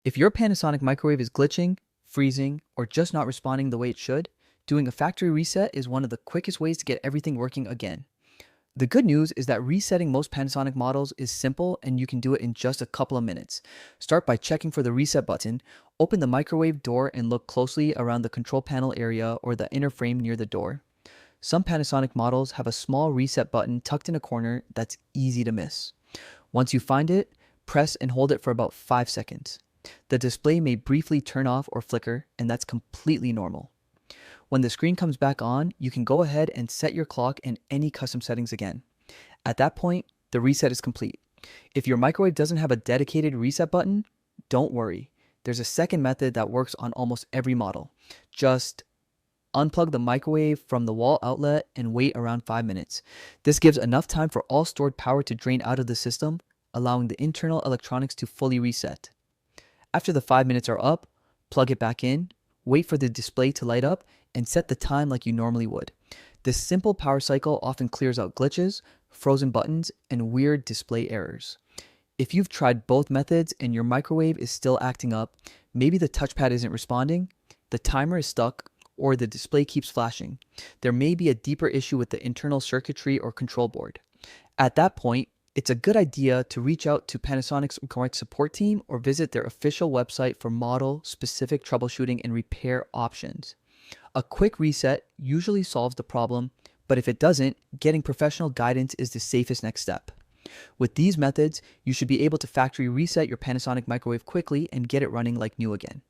If your Panasonic microwave is glitching, freezing, or just not responding the way it should, doing a factory reset is one of the quickest ways to get everything working again. The good news is that resetting most Panasonic models is simple and you can do it in just a couple of minutes. Start by checking for the reset button, open the microwave door and look closely around the control panel area or the inner frame near the door. Some Panasonic models have a small reset button tucked in a corner that's easy to miss. Once you find it, press and hold it for about 5 seconds. The display may briefly turn off or flicker, and that's completely normal. When the screen comes back on, you can go ahead and set your clock and any custom settings again. At that point, the reset is complete. If your microwave doesn't have a dedicated reset button, don't worry. There's a second method that works on almost every model. Just unplug the microwave from the wall outlet and wait around 5 minutes. This gives enough time for all stored power to drain out of the system, allowing the internal electronics to fully reset. After the 5 minutes are up, plug it back in, wait for the display to light up, and set the time like you normally would. This simple power cycle often clears out glitches, frozen buttons, and weird display errors. If you've tried both methods and your microwave is still acting up, maybe the touchpad isn't responding, the timer is stuck, or the display keeps flashing, there may be a deeper issue with the internal circuitry or control board. At that point, it's a good idea to reach out to Panasonic's current support team or visit their official website for model-specific troubleshooting and repair options. A quick reset usually solves the problem, but if it doesn't, getting professional guidance is the safest next step. With these methods, you should be able to factory reset your Panasonic microwave quickly and get it running like new again.